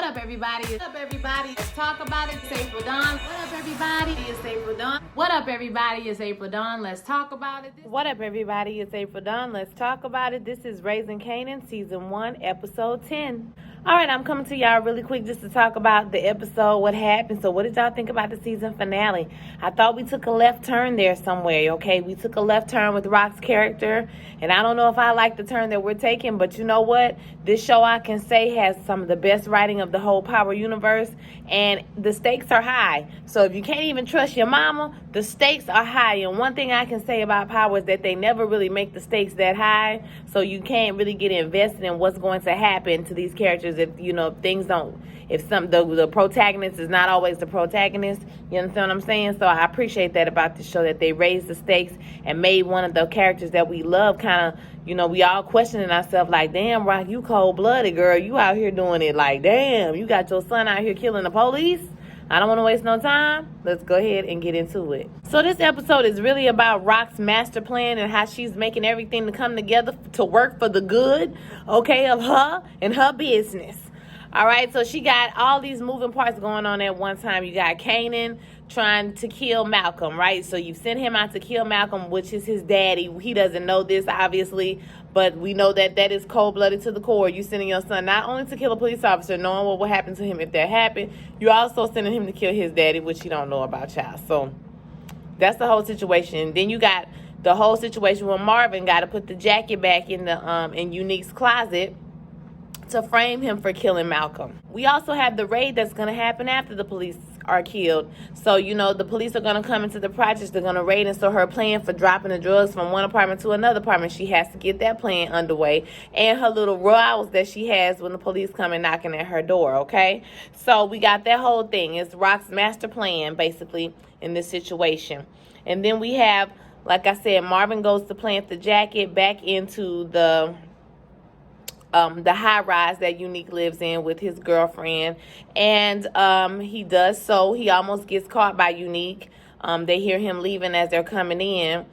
What up, everybody? What up, everybody? Let's talk about it. It's April Dawn. What up, everybody? It's April Dawn. What up, everybody? It's April Dawn. Let's talk about it. What up, everybody? It's April Dawn. Let's talk about it. This is Raising Kanan, Season 1, Episode 10. All right, I'm coming to y'all really quick just to talk about the episode, what happened. So what did y'all think about the season finale? I thought we took a left turn there somewhere, okay? We took a left turn with Rock's character, and I don't know if I like the turn that we're taking, but you know what? This show, I can say, has some of the best writing of the whole Power universe, and the stakes are high. So if you can't even trust your mama, the stakes are high. And one thing I can say about Power is that they never really make the stakes that high, so you can't really get invested in what's going to happen to these characters if the protagonist is not always the protagonist. You understand what I'm saying? So I appreciate that about the show, that they raised the stakes and made one of the characters that we love kind of, we all questioning ourselves like, damn, Rock, you cold-blooded, girl. You out here doing it like, damn, you got your son out here killing the police? I don't want to waste no time. Let's go ahead and get into it. So this episode is really about Rock's master plan and how she's making everything to come together to work for the good, okay, of her and her business. All right, so she got all these moving parts going on at one time. You got Kanan trying to kill Malcolm, right? So you sent him out to kill Malcolm, which is his daddy. He doesn't know this, obviously, but we know that that is cold-blooded to the core. You sending your son not only to kill a police officer, knowing what will happen to him if that happened, you're also sending him to kill his daddy, which you don't know about, child. So that's the whole situation. Then you got the whole situation where Marvin got to put the jacket back in the in Unique's closet to frame him for killing Malcolm. We also have the raid that's going to happen after the police are killed. So, the police are going to come into the projects. They're going to raid. And so her plan for dropping the drugs from one apartment to another apartment, she has to get that plan underway. And her little rows that she has when the police come and knocking at her door, okay? So we got that whole thing. It's Rock's master plan, basically, in this situation. And then we have, like I said, Marvin goes to plant the jacket back into the high-rise that Unique lives in with his girlfriend. And he does so. He almost gets caught by Unique. They hear him leaving as they're coming in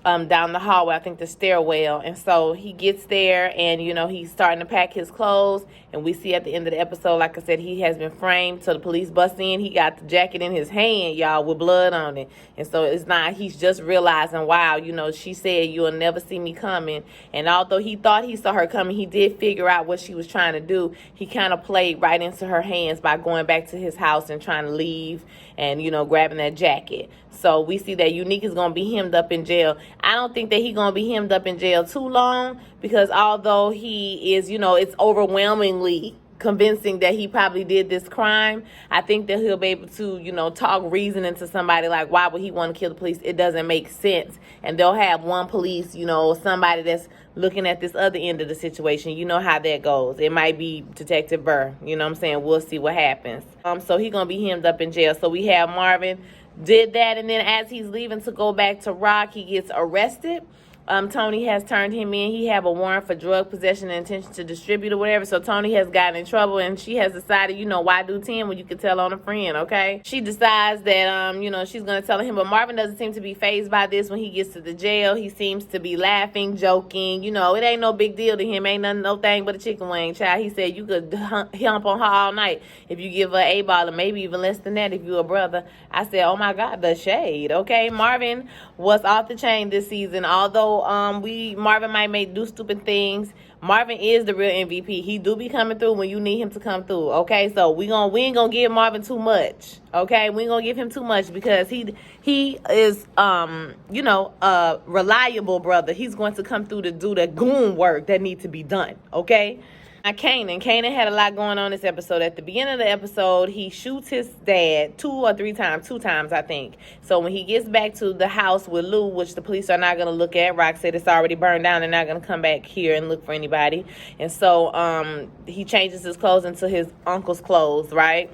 down the hallway, I think the stairwell. And so he gets there and, he's starting to pack his clothes. And we see at the end of the episode, like I said, he has been framed. So the police bust in. He got the jacket in his hand, y'all, with blood on it. And so it's not, he's just realizing, wow, she said, you'll never see me coming. And although he thought he saw her coming, he did figure out what she was trying to do. He kind of played right into her hands by going back to his house and trying to leave and, grabbing that jacket. So we see that Unique is going to be hemmed up in jail. I don't think that he's going to be hemmed up in jail too long, because although he is, it's overwhelmingly convincing that he probably did this crime, I think that he'll be able to, talk reason into somebody like, why would he want to kill the police? It doesn't make sense. And they'll have one police, somebody that's looking at this other end of the situation. You know how that goes. It might be Detective Burr. You know what I'm saying? We'll see what happens. So he's going to be hemmed up in jail. So we have Marvin did that, and then as he's leaving to go back to Rock, he gets arrested. Tony has turned him in. He have a warrant for drug possession and intention to distribute or whatever. So Tony has gotten in trouble, and she has decided, why do 10 when you can tell on a friend, okay? She decides that, she's going to tell him, but Marvin doesn't seem to be fazed by this. When he gets to the jail, he seems to be laughing, joking. It ain't no big deal to him. Ain't nothing, no thing but a chicken wing, child. He said you could hump on her all night if you give her a ball, or maybe even less than that if you're a brother. I said, oh my God, the shade, okay? Marvin was off the chain this season, although Marvin might do stupid things. Marvin is the real MVP. He do be coming through when you need him to come through, okay? So we ain't gonna give Marvin too much, okay? We ain't gonna give him too much because he is a reliable brother. He's going to come through to do the goon work that needs to be done, okay? Now, Kanan had a lot going on this episode. At the beginning of the episode, he shoots his dad 2 times, I think. So when he gets back to the house with Lou, which the police are not going to look at, Rock said it's already burned down. They're not going to come back here and look for anybody. And so he changes his clothes into his uncle's clothes, right?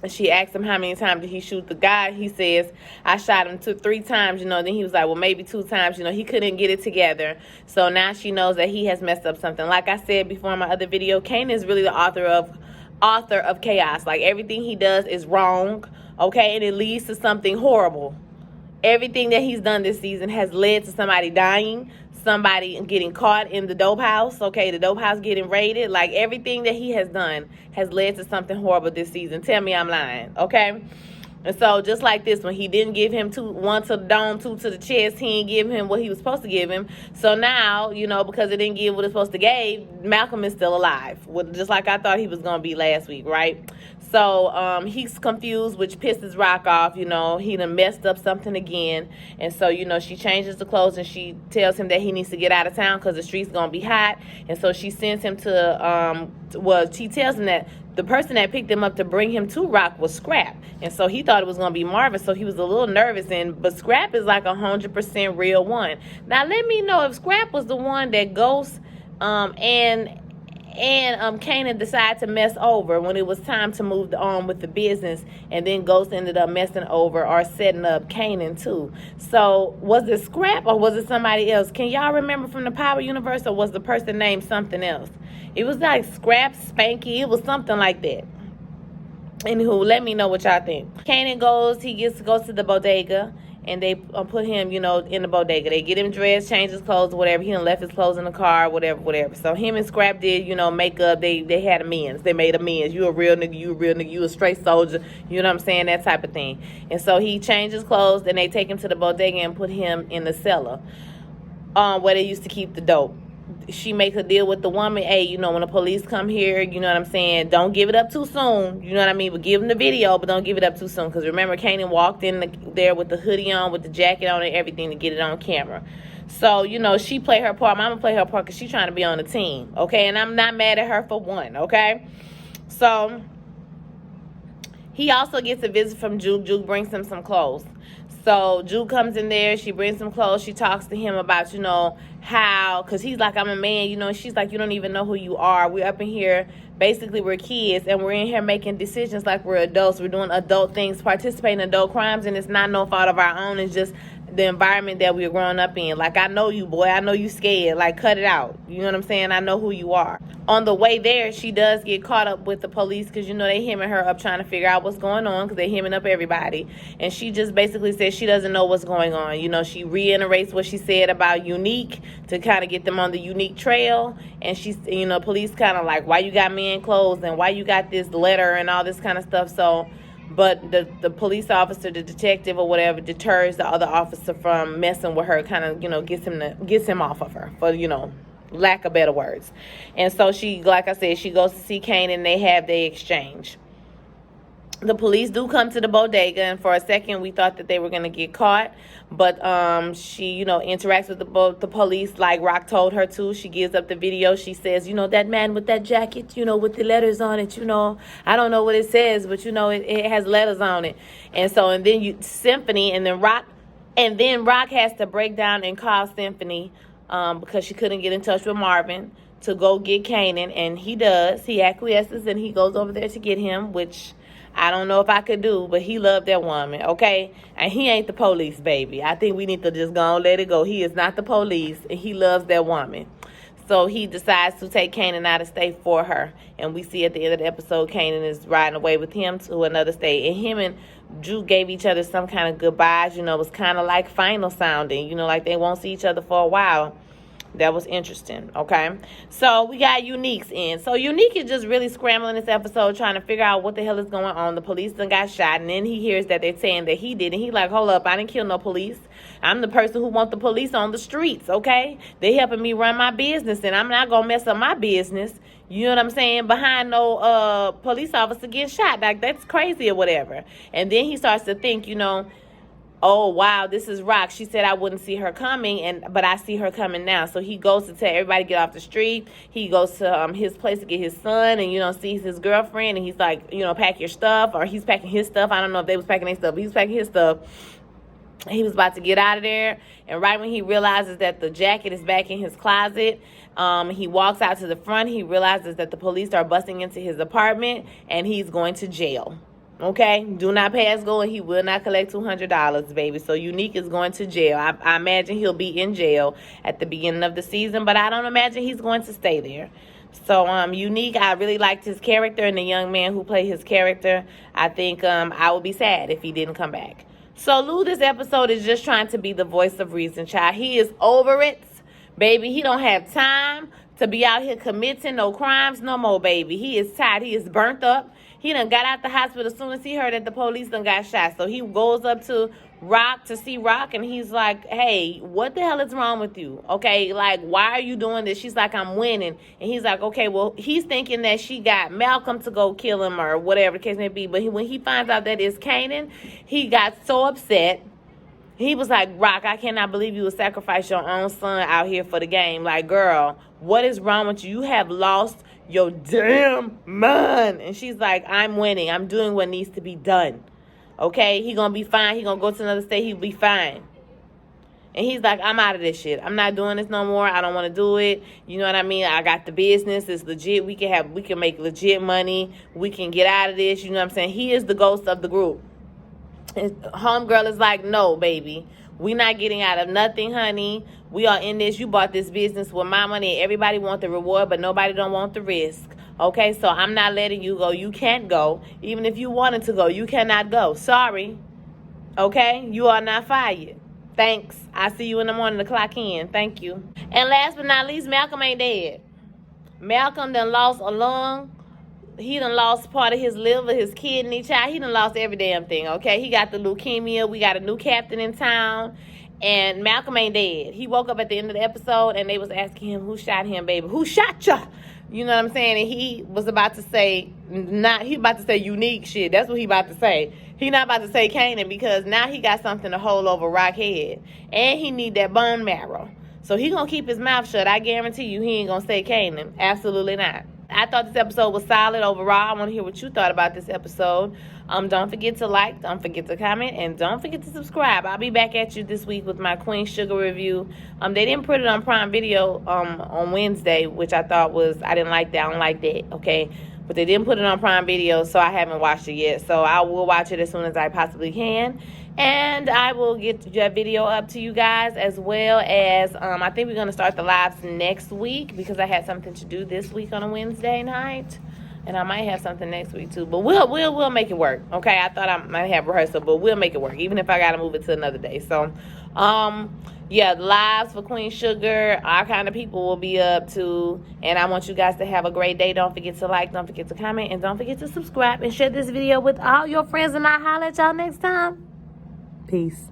And she asked him how many times did he shoot the guy. He says, I shot him 3 times, Then he was like, well, maybe 2 times. He couldn't get it together. So now she knows that he has messed up something. Like I said before in my other video, Kanan is really the author of chaos. Like, everything he does is wrong, okay? And it leads to something horrible. Everything that he's done this season has led to somebody dying, somebody getting caught in the dope house, okay, the dope house getting raided. Like, everything that he has done has led to something horrible this season. Tell me I'm lying, okay? And so, just like this one, he didn't give him one to the dome, two to the chest. He didn't give him what he was supposed to give him. So now, because it didn't give what it was supposed to give, Malcolm is still alive. Just like I thought he was going to be last week, right? So he's confused, which pisses Rock off. He done messed up something again. And so, she changes the clothes and she tells him that he needs to get out of town because the street's going to be hot. And so she sends him she tells him that the person that picked him up to bring him to Rock was Scrap. And so he thought it was going to be Marvin, so he was a little nervous. But Scrap is like 100% real one. Now, let me know if Scrap was the one that Ghost and Kanan decided to mess over when it was time to move on with the business, and then Ghost ended up messing over or setting up Kanan too. So was it Scrap or was it somebody else? Can y'all remember from the Power Universe, or was the person named something else? It was like Scrap, Spanky, it was something like that. Anywho, let me know what y'all think. Kanan goes to the bodega, and they put him, in the bodega. They get him dressed, change his clothes, whatever. He done left his clothes in the car, whatever. So him and Scrap did, makeup. They had amends. They made amends. You a real nigga, you a straight soldier. You know what I'm saying? That type of thing. And so he changed his clothes, and they take him to the bodega and put him in the cellar where they used to keep the dope. She makes a deal with the woman. Hey, when the police come here, you know what I'm saying, don't give it up too soon. You know what I mean? But give them the video, but don't give it up too soon. Because remember, Kanan walked in there with the hoodie on, with the jacket on and everything to get it on camera. So, she played her part. Mama played her part because she's trying to be on the team, okay? And I'm not mad at her for one, okay? So, he also gets a visit from Juke. Juke brings him some clothes. So Juke comes in there, she brings some clothes, she talks to him about, how, because he's like, I'm a man, and she's like, you don't even know who you are. We're up in here, basically we're kids, and we're in here making decisions like we're adults. We're doing adult things, participating in adult crimes, and it's not no fault of our own. It's just the environment that we're growing up in. Like, I know you, boy. I know you scared. Like, cut it out. You know what I'm saying? I know who you are. On the way there, she does get caught up with the police because, they hemming her up trying to figure out what's going on because they hemming up everybody. And she just basically says she doesn't know what's going on. She reiterates what she said about Unique to kind of get them on the Unique trail. And she's, police kind of like, why you got men clothes and why you got this letter and all this kind of stuff. So, but the police officer, the detective or whatever, deters the other officer from messing with her, kind of, gets him off of her, for, lack of better words. And so she, like I said, she goes to see Kanan and they have their exchange. The police do come to the bodega, and for a second we thought that they were going to get caught, but she, interacts with the police like Rock told her to. She gives up the video. She says, that man with that jacket, with the letters on it, I don't know what it says, but it has letters on it. And so, and then Symphony, and then Rock has to break down and call Symphony because she couldn't get in touch with Marvin to go get Kanan, and he does. He acquiesces and he goes over there to get him, which I don't know if I could do, but he loved that woman, okay? And he ain't the police, baby. I think we need to just go and let it go. He is not the police, and he loves that woman. So he decides to take Kanan out of state for her. And we see at the end of the episode, Kanan is riding away with him to another state. And him and Drew gave each other some kind of goodbyes. It was kind of like final sounding. Like they won't see each other for a while. That was interesting, okay? So we got Unique's in. So Unique is just really scrambling this episode, trying to figure out what the hell is going on. The police done got shot, and then he hears that they're saying that he did. And he like, hold up, I didn't kill no police. I'm the person who want the police on the streets, okay? They helping me run my business, and I'm not going to mess up my business, you know what I'm saying, behind no police officer getting shot. Like, that's crazy or whatever. And then he starts to think, oh, wow, this is Rock. She said I wouldn't see her coming, but I see her coming now. So he goes to tell everybody to get off the street. He goes to his place to get his son and, sees his girlfriend. And he's like, pack your stuff. Or he's packing his stuff. I don't know if they was packing their stuff, but he was packing his stuff. He was about to get out of there. And right when he realizes that the jacket is back in his closet, he walks out to the front. He realizes that the police are busting into his apartment, and he's going to jail. Okay, do not pass go, and he will not collect $200, baby. So Unique is going to jail. I imagine he'll be in jail at the beginning of the season, but I don't imagine he's going to stay there. So Unique, I really liked his character, and the young man who played his character. I think I would be sad if he didn't come back. So Lou, this episode is just trying to be the voice of reason, child. He is over it Baby, he don't have time to be out here committing no crimes no more, baby. He is tired. He is burnt up. He done got out the hospital as soon as he heard that the police done got shot. So he goes up to Rock to see Rock, and he's like, hey, what the hell is wrong with you? Okay, like, why are you doing this? She's like, I'm winning. And he's like, okay, well, he's thinking that she got Malcolm to go kill him or whatever the case may be. But when he finds out that it's Kanan, he got so upset. He was like, Rock, I cannot believe you would sacrifice your own son out here for the game. Like, girl, what is wrong with you? You have lost your damn mind. And she's like, I'm winning. I'm doing what needs to be done. Okay? He gonna be fine. He gonna go to another state. He'll be fine. And he's like, I'm out of this shit. I'm not doing this no more. I don't want to do it. You know what I mean? I got the business. It's legit. We can make legit money. We can get out of this. You know what I'm saying? He is the ghost of the group. And homegirl is like, no, baby. We not getting out of nothing, honey. We are in this. You bought this business with my money. Everybody want the reward, but nobody don't want the risk. Okay, so I'm not letting you go. You can't go. Even if you wanted to go, you cannot go. Sorry. Okay? You are not fired. Thanks. I see you in the morning to clock in. Thank you. And last but not least, Malcolm ain't dead. Malcolm done lost a lung. He done lost part of his liver, his kidney, child. He done lost every damn thing, okay? He got the leukemia. We got a new captain in town. And Malcolm ain't dead. He woke up at the end of the episode, and they was asking him, who shot him, baby? Who shot ya? You know what I'm saying? And he was about to say, he about to say unique shit. That's what he about to say. He not about to say Kanan, because now he got something to hold over Rock's head. And he need that bone marrow. So he gonna keep his mouth shut. I guarantee you he ain't gonna say Kanan. Absolutely not. I thought this episode was solid overall. I want to hear what you thought about this episode. Don't forget to like, don't forget to comment, and don't forget to subscribe. I'll be back at you this week with my Queen Sugar review. They didn't put it on Prime Video on Wednesday, which I thought was, I didn't like that. I don't like that, okay? But they didn't put it on Prime Video, so I haven't watched it yet. So I will watch it as soon as I possibly can. And I will get that video up to you guys, as well as I think we're going to start the lives next week, because I had something to do this week on a Wednesday night. And I might have something next week too. But we'll make it work. Okay, I thought I might have rehearsal, but we'll make it work, even if I got to move it to another day. So, yeah, lives for Queen Sugar, our kind of people will be up too. And I want you guys to have a great day. Don't forget to like, don't forget to comment, and don't forget to subscribe and share this video with all your friends. And I'll holler at y'all next time. Peace.